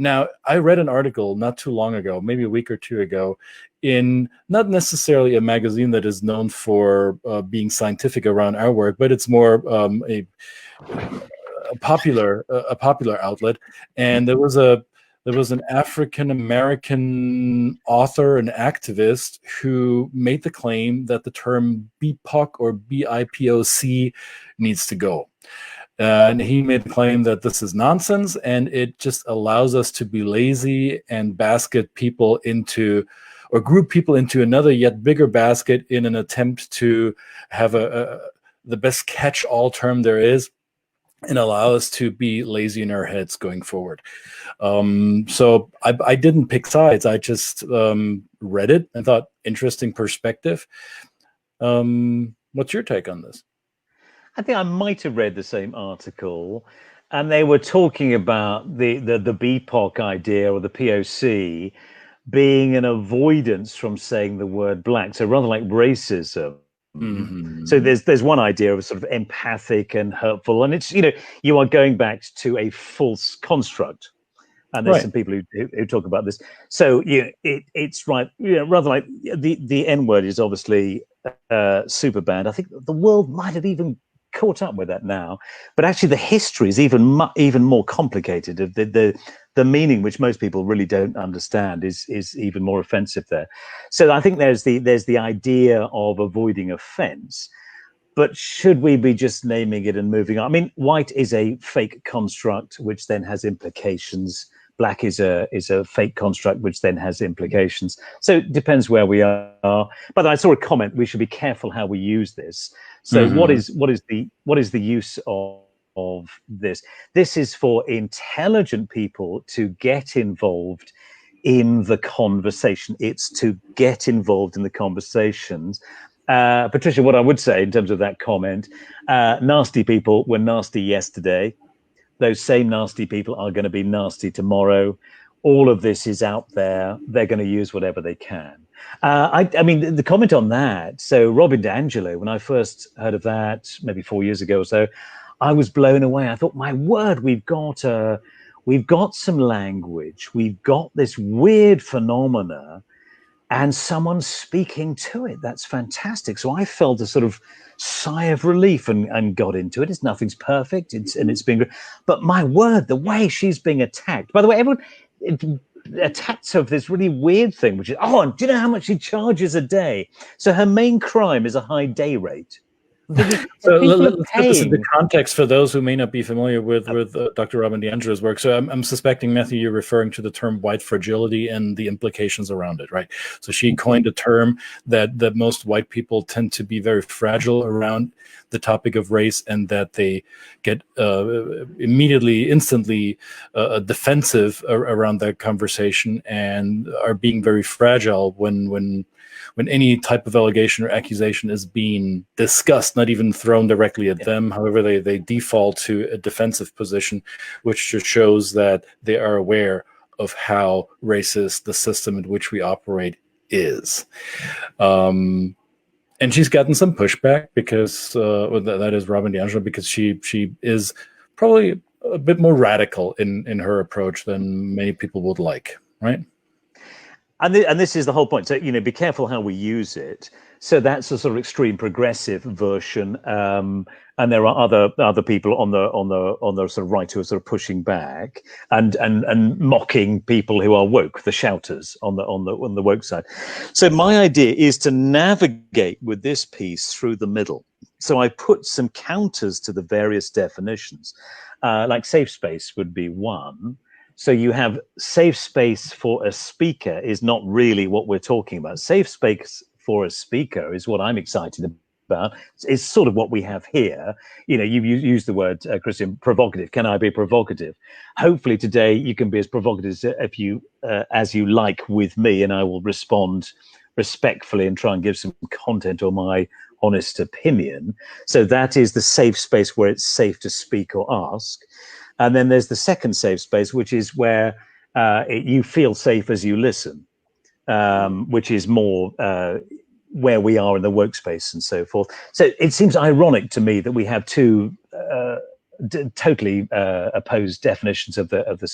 Now, I read an article not too long ago, maybe a week or two ago, in not necessarily a magazine that is known for being scientific around our work, but it's more a popular outlet. And there was an African American author and activist who made the claim that the term BIPOC or BIPOC needs to go. And he made the claim that this is nonsense and it just allows us to be lazy and basket people into, or group people into another yet bigger basket in an attempt to have the best catch-all term there is, and allow us to be lazy in our heads going forward. So I didn't pick sides. I just read it and thought, interesting perspective. What's your take on this? I think I might have read the same article, and they were talking about the BIPOC idea, or the POC, being an avoidance from saying the word black. So rather like racism. Mm-hmm. So there's one idea of sort of empathic and hurtful, and it's, you are going back to a false construct. And there's some people who talk about this. So it's right. Rather like the N word is obviously super bad. I think the world might have even caught up with that now, but actually the history is even more complicated. Of the meaning, which most people really don't understand, is even more offensive there. So I think there's the idea of avoiding offense, but should we be just naming it and moving on? I mean, white is a fake construct, which then has implications. Black is a fake construct, which then has implications. So it depends where we are. But I saw a comment: we should be careful how we use this. So what is the use of this? This is for intelligent people to get involved in the conversation. It's to get involved in the conversations. Patricia, what I would say in terms of that comment: nasty people were nasty yesterday. Those same nasty people are going to be nasty tomorrow. All of this is out there. They're going to use whatever they can. I mean, the comment on that. So Robin DiAngelo, when I first heard of that, maybe 4 years ago or so, I was blown away. I thought, my word, we've got some language. We've got this weird phenomena, and someone's speaking to it. That's fantastic. So I felt a sort of sigh of relief and got into it. Nothing's perfect. It's being, but my word, the way she's being attacked. By the way, everyone attacks her for this really weird thing, which is, do you know how much she charges a day? So her main crime is a high day rate. So let's put this into context for those who may not be familiar with Dr. Robin DiAngelo's work. So I'm suspecting, Matthew, you're referring to the term white fragility and the implications around it, right? So she coined a term that most white people tend to be very fragile around the topic of race, and that they get instantly defensive around that conversation, and are being very fragile when any type of allegation or accusation is being discussed, not even thrown directly at them. However, they default to a defensive position, which just shows that they are aware of how racist the system in which we operate is. And she's gotten some pushback because that is Robin DiAngelo, because she is probably a bit more radical in her approach than many people would like, right? And this is the whole point. So, be careful how we use it. So that's a sort of extreme progressive version. And there are other people on the sort of right who are sort of pushing back and mocking people who are woke, the shouters on the woke side. So my idea is to navigate with this piece through the middle. So I put some counters to the various definitions, like safe space would be one. So you have safe space for a speaker is not really what we're talking about. Safe space for a speaker is what I'm excited about. It's sort of what we have here. You use the word, Christian, provocative. Can I be provocative? Hopefully today you can be as provocative as you like with me, and I will respond respectfully and try and give some content or my honest opinion. So that is the safe space where it's safe to speak or ask. And then there's the second safe space, which is where you feel safe as you listen, which is more where we are in the workspace and so forth. So it seems ironic to me that we have two totally opposed definitions of the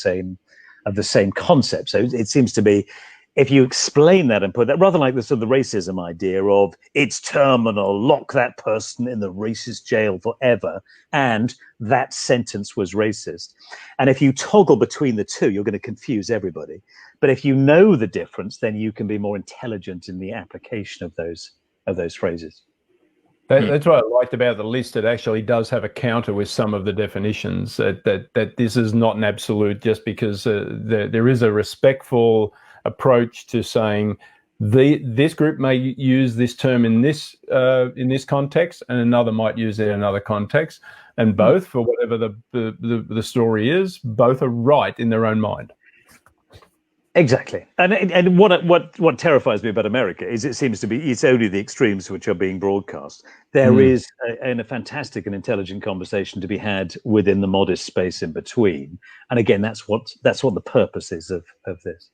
the same concept. So it seems to be, if you explain that and put that, rather like the sort of the racism idea of it's terminal, lock that person in the racist jail forever, and that sentence was racist. And if you toggle between the two, you're going to confuse everybody. But if you know the difference, then you can be more intelligent in the application of those phrases. That's what I liked about the list. It actually does have a counter with some of the definitions, that this is not an absolute, just because there is a respectful approach to saying this group may use this term in this context, and another might use it in another context, and both, for whatever the story is, both are right in their own mind. Exactly, and what terrifies me about America is it seems to be it's only the extremes which are being broadcast. There is a fantastic and intelligent conversation to be had within the modest space in between, and again, that's what the purpose is of this.